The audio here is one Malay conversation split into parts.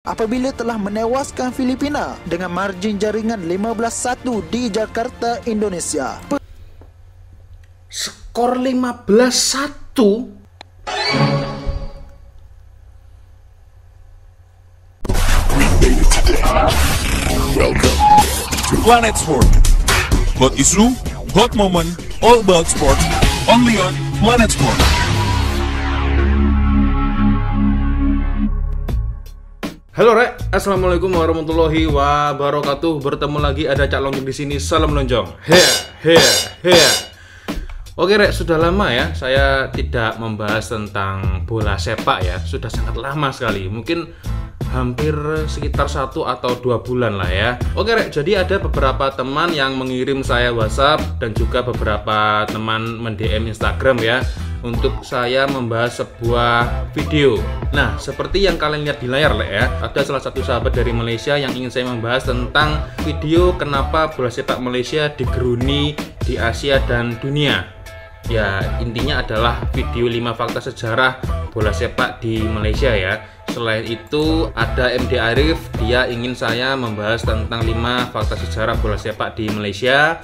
apabila telah menewaskan Filipina dengan margin jaringan 15-1 di Jakarta, Indonesia. Skor 15-1. Welcome to Planet Sport. Hot issue, hot moment, all about sport, only on Planet Sport. Halo Rek, assalamualaikum warahmatullahi wabarakatuh. Bertemu lagi ada Cak Lonjong di sini. Salam lonjong. Oke Rek, sudah lama ya saya tidak membahas tentang bola sepak ya. Sudah sangat lama sekali. Mungkin hampir sekitar 1 atau 2 bulan lah ya. Oke Rek, jadi ada beberapa teman yang mengirim saya WhatsApp dan juga beberapa teman men-DM Instagram ya, untuk saya membahas sebuah video. Nah, seperti yang kalian lihat di layar Lek ya, ada salah satu sahabat dari Malaysia yang ingin saya membahas tentang video kenapa bola sepak Malaysia digeruni di Asia dan dunia. Ya, intinya adalah video 5 fakta sejarah bola sepak di Malaysia ya. Selain itu ada MD Arif, dia ingin saya membahas tentang 5 fakta sejarah bola sepak di Malaysia.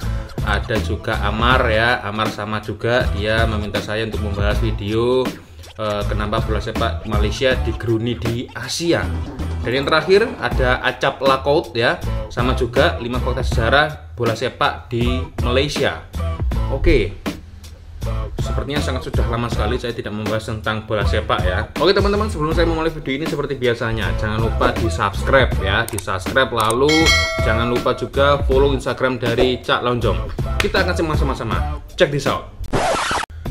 Ada juga Amar ya, Amar sama juga dia meminta saya untuk membahas video kenapa bola sepak Malaysia digeruni di Asia. Dan yang terakhir ada Acap Lakout ya, sama juga 5 fakta sejarah bola sepak di Malaysia. Oke, sepertinya sudah lama sekali saya tidak membahas tentang bola sepak ya. Oke teman-teman, sebelum saya memulai video ini seperti biasanya, jangan lupa di subscribe ya, lalu jangan lupa juga follow Instagram dari Cak Lonjong. Kita akan sama-sama check this out.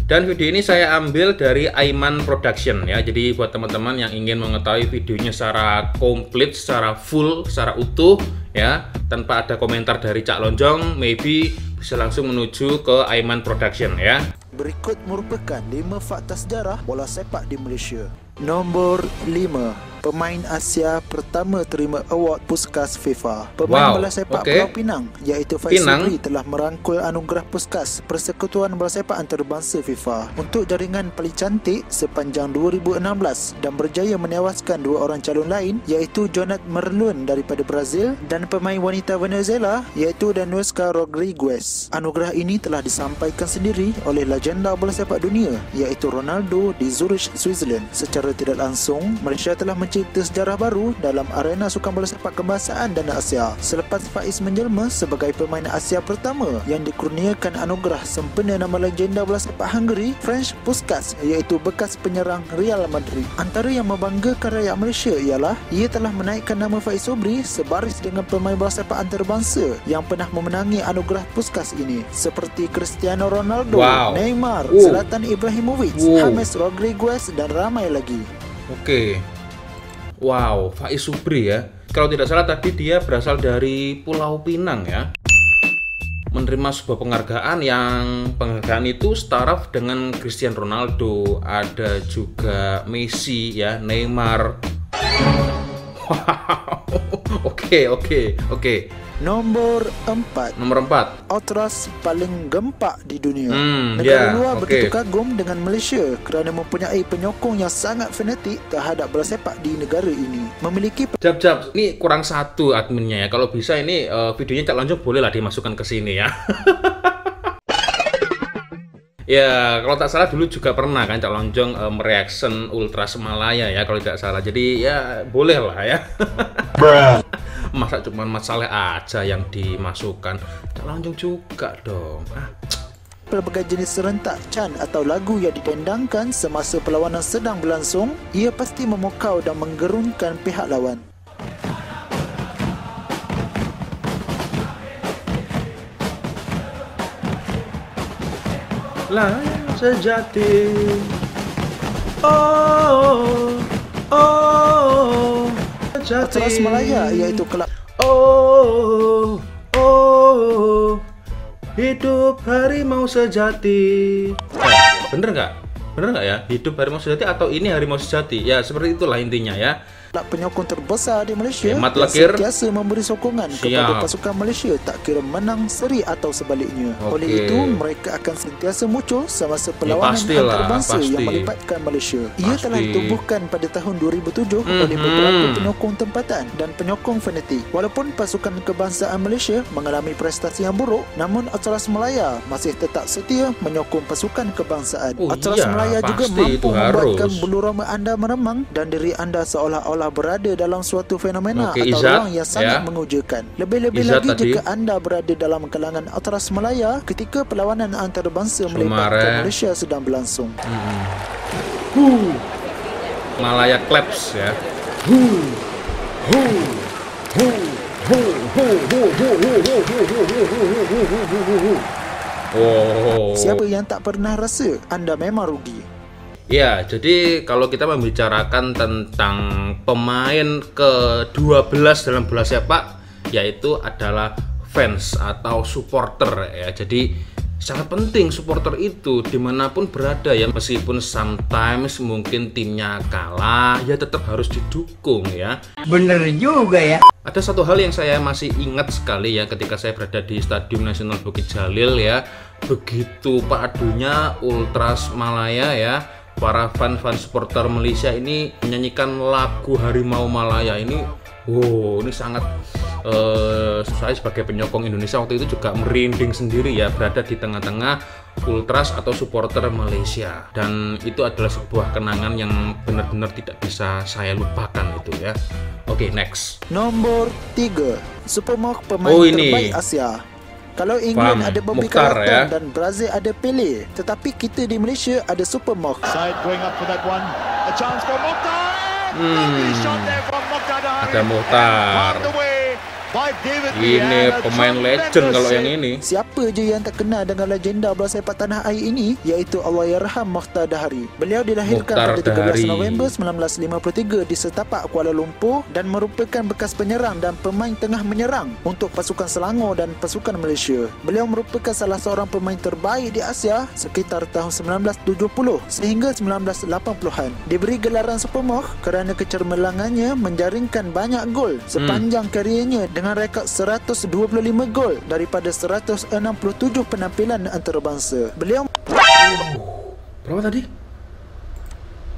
Dan video ini saya ambil dari Aiman Production ya. Jadi buat teman-teman yang ingin mengetahui videonya secara komplit, secara full, secara utuh ya, tanpa ada komentar dari Cak Lonjong, maybe bisa langsung menuju ke Aiman Production ya. Berikut merupakan 5 fakta sejarah bola sepak di Malaysia. Nombor 5, pemain Asia pertama terima award Puskas FIFA. Pemain bola sepak Pulau Pinang iaitu Faiz Sobri telah merangkul anugerah Puskas, Persekutuan Bola Sepak Antarabangsa FIFA, untuk jaringan paling cantik sepanjang 2016 dan berjaya menewaskan 2 orang calon lain iaitu Jonat Merlun daripada Brazil dan pemain wanita Venezuela iaitu Danuska Rodriguez. Anugerah ini telah disampaikan sendiri oleh legenda bola sepak dunia iaitu Ronaldo di Zurich, Switzerland. Secara tidak langsung, Malaysia telah mencipta sejarah baru dalam arena sukan bola sepak kebangsaan dan Asia selepas Faiz menjelma sebagai pemain Asia pertama yang dikurniakan anugerah sempena nama legenda bola sepak Hungary Ferenc Puskás iaitu bekas penyerang Real Madrid. Antara yang membanggakan rakyat Malaysia ialah ia telah menaikkan nama Faiz Sobri sebaris dengan pemain bola sepak antarabangsa yang pernah memenangi anugerah Puskás ini seperti Cristiano Ronaldo, Neymar, Zlatan Ibrahimovic, James Rodriguez dan ramai lagi. Oke. Wow, Faiz Sobri ya. Kalau tidak salah tadi dia berasal dari Pulau Pinang ya. Menerima sebuah penghargaan yang penghargaan itu setaraf dengan Cristiano Ronaldo, ada juga Messi ya, Neymar. Wow. Oke. Nomor 4, Ultras paling gempak di dunia. Negara luar begitu kagum dengan Malaysia kerana mempunyai penyokong yang sangat fanatik terhadap bola sepak di negara ini. Memiliki Jap, ini kurang satu adminnya ya. Kalau bisa ini videonya Cak Lonjong bolehlah dimasukkan ke sini ya. Ya, kalau tak salah dulu juga pernah kan Cak Lonjong mereaction Ultras Malaya ya, kalau tidak salah. Jadi ya boleh lah ya. Masa cuma masalah aja yang dimasukkan, Cak Lonjong juga dong. Pelbagai jenis serentak chan atau lagu yang didendangkan semasa perlawanan sedang berlangsung, ia pasti memukau dan menggerunkan pihak lawan. Lah sejati, sejati. Ultras Malaya iaitu kelab hidup harimau sejati. Bener nggak ya? Hidup harimau sejati atau ini harimau sejati? Ya seperti itulah intinya ya. penyokong terbesar di Malaysia Hemat yang lekir. sentiasa memberi sokongan kepada pasukan Malaysia tak kira menang, seri atau sebaliknya. Oleh itu, mereka akan sentiasa muncul semasa perlawanan antarabangsa yang melibatkan Malaysia. Ia telah ditubuhkan pada tahun 2007 oleh beberapa penyokong tempatan dan penyokong fanatik. Walaupun pasukan kebangsaan Malaysia mengalami prestasi yang buruk, namun Ultras Malaya masih tetap setia menyokong pasukan kebangsaan. Ultras Malaya juga mampu membuatkan bulu roma anda meremang dan diri anda seolah-olah berada dalam suatu fenomena atau ruang yang sangat mengujakan. Lebih-lebih lagi jika anda berada dalam kalangan Ultras Malaya ketika perlawanan antarabangsa melibatkan Malaysia sedang berlangsung. Malaya claps ya. Siapa yang tak pernah rasa anda memang rugi? Ya, jadi kalau kita membicarakan tentang pemain ke-12 dalam bola sepak, yaitu adalah fans atau supporter ya. Jadi sangat penting supporter itu dimanapun berada ya, meskipun sometimes mungkin timnya kalah, ya tetap harus didukung ya. Bener juga ya. Ada satu hal yang saya masih ingat sekali ya, ketika saya berada di Stadium Nasional Bukit Jalil ya, begitu padunya Ultras Malaya ya, para fan-fan supporter Malaysia ini menyanyikan lagu Harimau Malaya ini. Wow, ini sangat saya sebagai penyokong Indonesia waktu itu juga merinding sendiri ya, berada di tengah-tengah ultras atau supporter Malaysia, dan itu adalah sebuah kenangan yang benar-benar tidak bisa saya lupakan itu ya. Oke, next. Nomor 3, Supermoc pemain terbaik Asia. Kalau England ada Bobby Charlton dan Brazil ada Pele, tetapi kita di Malaysia ada Supermoc. Side going up for that one. A chance for Mokhtar. Ada Mokhtar. Ini pemain legend kalau yang ini. Siapa je yang tak kenal dengan legenda bola sepak tanah air ini, iaitu Allahyarham Mokhtar Dahari. Beliau dilahirkan pada 13 November 1953 di Setapak, Kuala Lumpur dan merupakan bekas penyerang dan pemain tengah menyerang untuk pasukan Selangor dan pasukan Malaysia. Beliau merupakan salah seorang pemain terbaik di Asia sekitar tahun 1970 sehingga 1980-an. Diberi gelaran Supermoc kerana kecermelangannya menjaringkan banyak gol sepanjang kariernya dengan rekod 125 gol daripada 167 penampilan antarabangsa. Beliau berapa tadi?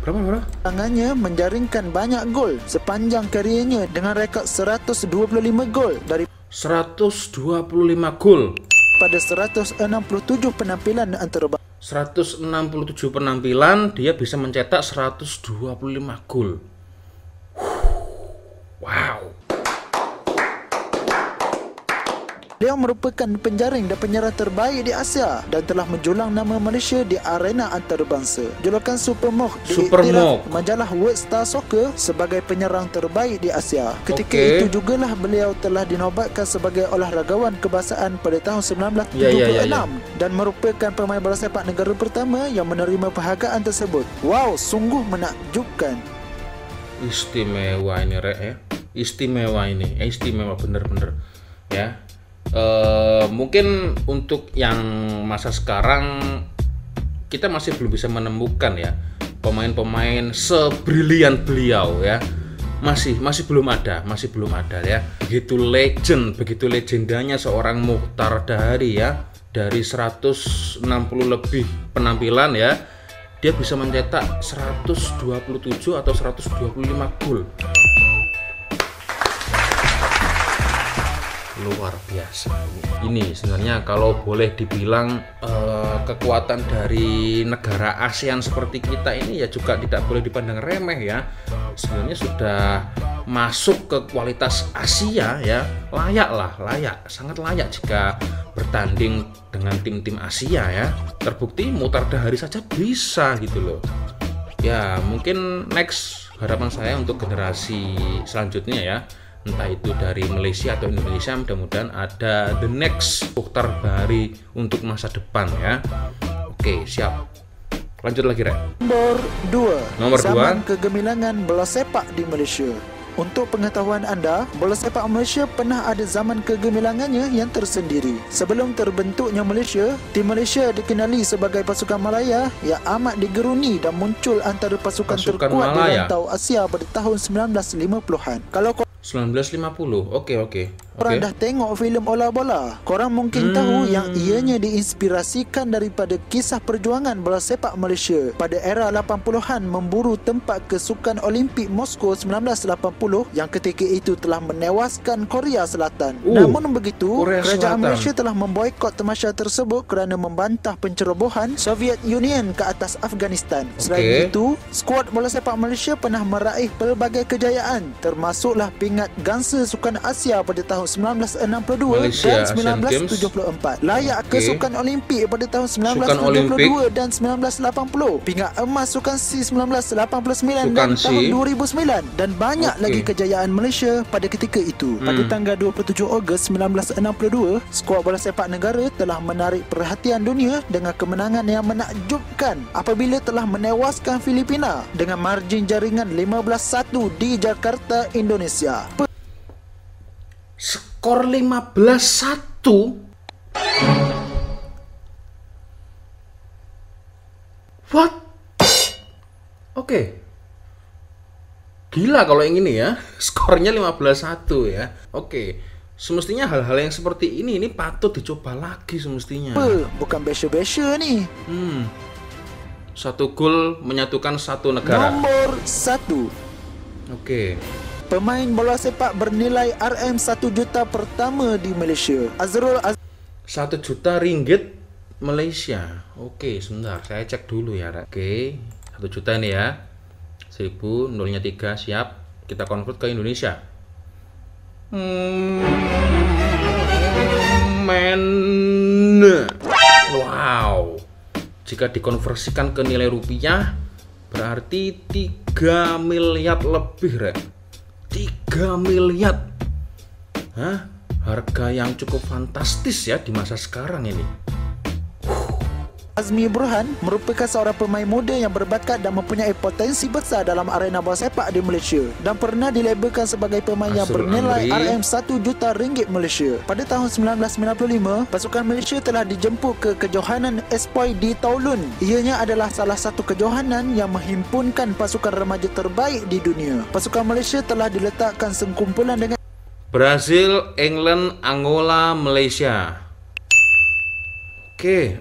Berapa? Tangannya menjaringkan banyak gol sepanjang kariernya dengan rekod 125 gol dari 125 gol pada 167 penampilan antarabangsa. 167 penampilan dia bisa mencetak 125 gol. Wow. Beliau merupakan penjaring dan penyerang terbaik di Asia dan telah menjulang nama Malaysia di arena antarabangsa. Julukan Supermoc diiktiraf majalah World Star Soccer sebagai penyerang terbaik di Asia. Ketika itu jugalah beliau telah dinobatkan sebagai olahragawan kebangsaan pada tahun 1976 dan merupakan pemain bola sepak negara pertama yang menerima penghargaan tersebut. Wow, sungguh menakjubkan. Istimewa ini Rek ya. Istimewa bener-bener ya. Mungkin untuk yang masa sekarang kita masih belum bisa menemukan ya pemain-pemain sebrilian beliau ya. Masih belum ada ya. Begitu legendanya seorang Mokhtar Dahari ya. Dari 160 lebih penampilan ya, dia bisa mencetak 127 atau 125 gol. Luar biasa. Ini sebenarnya kalau boleh dibilang kekuatan dari negara ASEAN seperti kita ini ya juga tidak boleh dipandang remeh ya. Sebenarnya sudah masuk ke kualitas Asia ya. Layak, sangat layak jika bertanding dengan tim-tim Asia ya. Terbukti Mokhtar Dahari saja bisa gitu loh. Ya mungkin next harapan saya untuk generasi selanjutnya ya, entah itu dari Malaysia atau Indonesia, mudah-mudahan ada the next Mokhtar Dahari untuk masa depan ya. Oke, siap. Lanjut lagi, Rek. Nomor 2. Zaman kegemilangan bola sepak di Malaysia. Untuk pengetahuan anda, bola sepak Malaysia pernah ada zaman kegemilangannya yang tersendiri. Sebelum terbentuknya Malaysia, tim Malaysia dikenali sebagai pasukan Malaya yang amat digeruni dan muncul antara pasukan terkuat Malaya di rantau Asia pada tahun 1950-an. Kalau 1950. Oke. korang dah tengok filem Ola Bola, korang mungkin tahu yang ianya diinspirasikan daripada kisah perjuangan bola sepak Malaysia pada era 80-an memburu tempat kesukan Olimpik Moskow 1980 yang ketika itu telah menewaskan Korea Selatan. Namun begitu, kerajaan Malaysia telah memboikot tamasya tersebut kerana membantah pencerobohan Soviet Union ke atas Afghanistan. Selain itu, skuad bola sepak Malaysia pernah meraih pelbagai kejayaan, termasuklah pingat gangsa Sukan Asia pada tahun 1962 Malaysia, dan 1974. Layak ke Sukan Olimpik pada tahun 1972 dan 1980. Pingat emas Sukan C 1989 dan tahun 2009 dan banyak lagi kejayaan Malaysia pada ketika itu. Pada tanggal 27 Ogos 1962, skuad bola sepak negara telah menarik perhatian dunia dengan kemenangan yang menakjubkan apabila telah menewaskan Filipina dengan margin jaringan 15-1 di Jakarta, Indonesia. Skor 15-1. What? Oke. Gila kalau yang ini ya. Skornya 15-1 ya. Oke. Semestinya hal-hal yang seperti ini patut dicoba lagi semestinya. Bukan besya-besya ni. Satu gol menyatukan satu negara. Nombor 1. Oke. Pemain bola sepak bernilai RM1 juta pertama di Malaysia. Azrul 1 juta ringgit Malaysia. Oke, sebentar. Saya cek dulu ya. Oke. 1 juta ini ya. 1000, nolnya 3, siap. Kita convert ke Indonesia. Wow. Jika dikonversikan ke nilai rupiah berarti 3 miliar lebih, Rek. 3 miliar. Harga yang cukup fantastis ya di masa sekarang ini. Azmi Burhan merupakan seorang pemain muda yang berbakat dan mempunyai potensi besar dalam arena bola sepak di Malaysia dan pernah dilabelkan sebagai pemain yang bernilai RM1 juta ringgit Malaysia. Pada tahun 1995, pasukan Malaysia telah dijemput ke kejohanan Espoi di Taulun. Ianya adalah salah satu kejohanan yang menghimpunkan pasukan remaja terbaik di dunia. Pasukan Malaysia telah diletakkan sekumpulan dengan Brazil, England, Angola, Malaysia.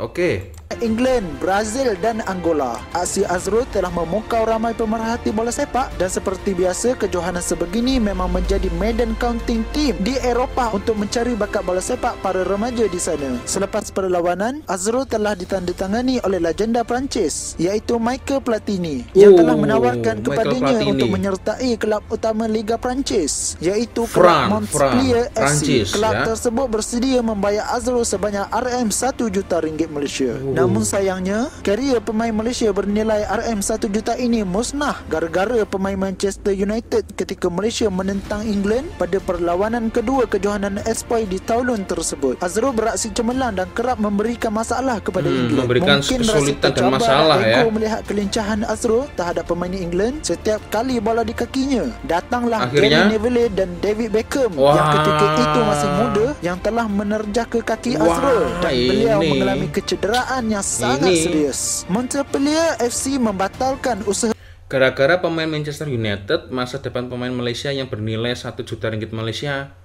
Oke. England, Brazil dan Angola. Aksi Azrul telah memukau ramai pemerhati bola sepak dan seperti biasa kejohanan sebegini memang menjadi medan counting team di Eropah untuk mencari bakat bola sepak para remaja di sana. Selepas perlawanan, Azrul telah ditandatangani oleh legenda Perancis iaitu Michael Platini yang telah menawarkan kepadanya untuk menyertai kelab utama Liga Perancis iaitu kelab Montpellier FC. Kelab tersebut bersedia membayar Azrul sebanyak RM1 juta ringgit Malaysia. Namun sayangnya, karier pemain Malaysia bernilai RM1 juta ini musnah gara-gara pemain Manchester United ketika Malaysia menentang England pada perlawanan kedua kejohanan Espoi di Taulun tersebut. Azrul beraksi cemerlang dan kerap memberikan masalah kepada England. Memberikan mungkin kesulitan dan masalah ya. Melihat kelincahan Azrul terhadap pemain England setiap kali bola di kakinya, datanglah Akhirnya, Gary Neville dan David Beckham yang ketika itu masih muda yang telah menerjah ke kaki Azrul dan beliau mengalami kecederaan yang sangat serius. Montpellier FC membatalkan usaha gara-gara pemain Manchester United. Masa depan pemain Malaysia yang bernilai 1 juta ringgit Malaysia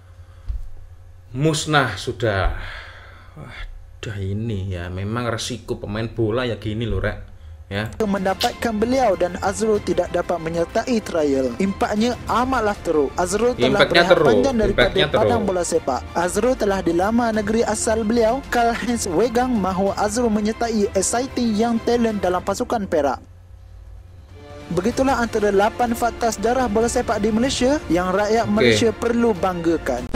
musnah sudah. Waduh, ini ya memang resiko pemain bola ya gini loh, Rek. Ya. Mendapatkan beliau dan Azrul tidak dapat menyertai trial. Impaknya amatlah teruk. Azrul telah berehat panjang daripada padang bola sepak. Azrul telah dilamar negeri asal beliau, Karl-Heinz Wegang, mahu Azrul menyertai exciting young talent dalam pasukan Perak. Begitulah antara 8 fakta sejarah bola sepak di Malaysia yang rakyat Malaysia perlu banggakan.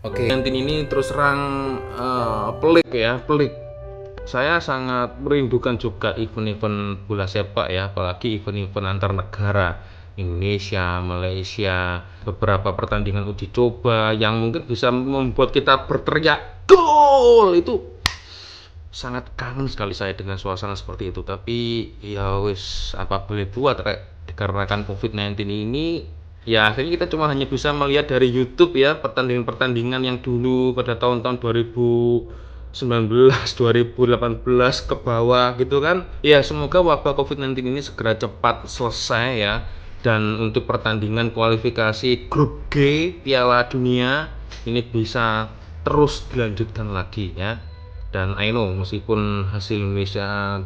Nanti ini terus terang pelik ya, pelik. Saya sangat merindukan juga event-event bola sepak ya, apalagi event-event antar negara, Indonesia, Malaysia, beberapa pertandingan uji coba yang mungkin bisa membuat kita berteriak gol. Itu sangat kangen sekali saya dengan suasana seperti itu. Tapi ya wis, apa boleh buat, Rek, dikarenakan COVID-19 ini Ya akhirnya kita cuma hanya bisa melihat dari YouTube ya, pertandingan-pertandingan yang dulu pada tahun-tahun 2019, 2018 ke bawah gitu kan. Ya semoga wabah COVID-19 ini segera cepat selesai ya. Dan untuk pertandingan kualifikasi grup G Piala Dunia ini bisa terus dilanjutkan lagi ya. Dan I know meskipun hasil Indonesia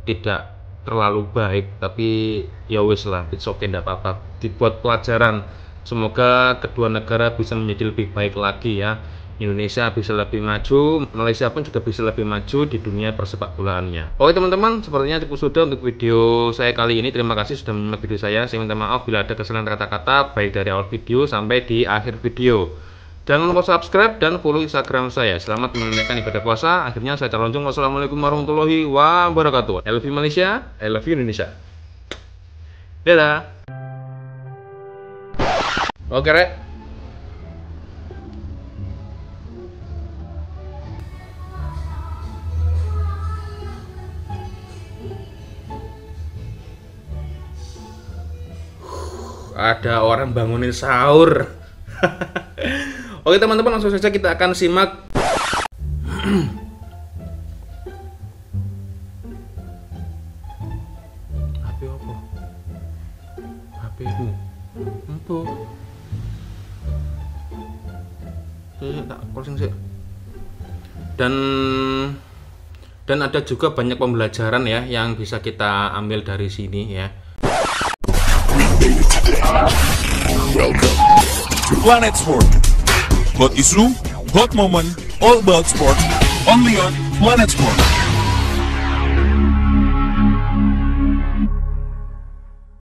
tidak terlalu baik, tapi ya wis lah, it's okay, tidak apa-apa, dibuat pelajaran. Semoga kedua negara bisa menjadi lebih baik lagi ya. Indonesia bisa lebih maju, Malaysia pun juga bisa lebih maju di dunia persepak bolaannya. Oke teman-teman, sepertinya cukup sudah untuk video saya kali ini. Terima kasih sudah menonton video saya. Saya minta maaf bila ada kesalahan kata-kata baik dari awal video sampai di akhir video. Jangan lupa subscribe dan follow Instagram saya. Selamat menunaikan ibadah puasa. Akhirnya saya Calonjung. Wassalamualaikum warahmatullahi wabarakatuh. I love you Malaysia, I love you Indonesia. Dadah. Oke, Rek. Ada orang bangunin sahur. Oke teman-teman, langsung saja kita akan simak. HP apa? HP-mu. Apa? Tak closing sih. Dan ada juga banyak pembelajaran ya yang bisa kita ambil dari sini ya. Welcome to Planet Sport. Hot issue, hot moment, all about sport, only on Planet Sport.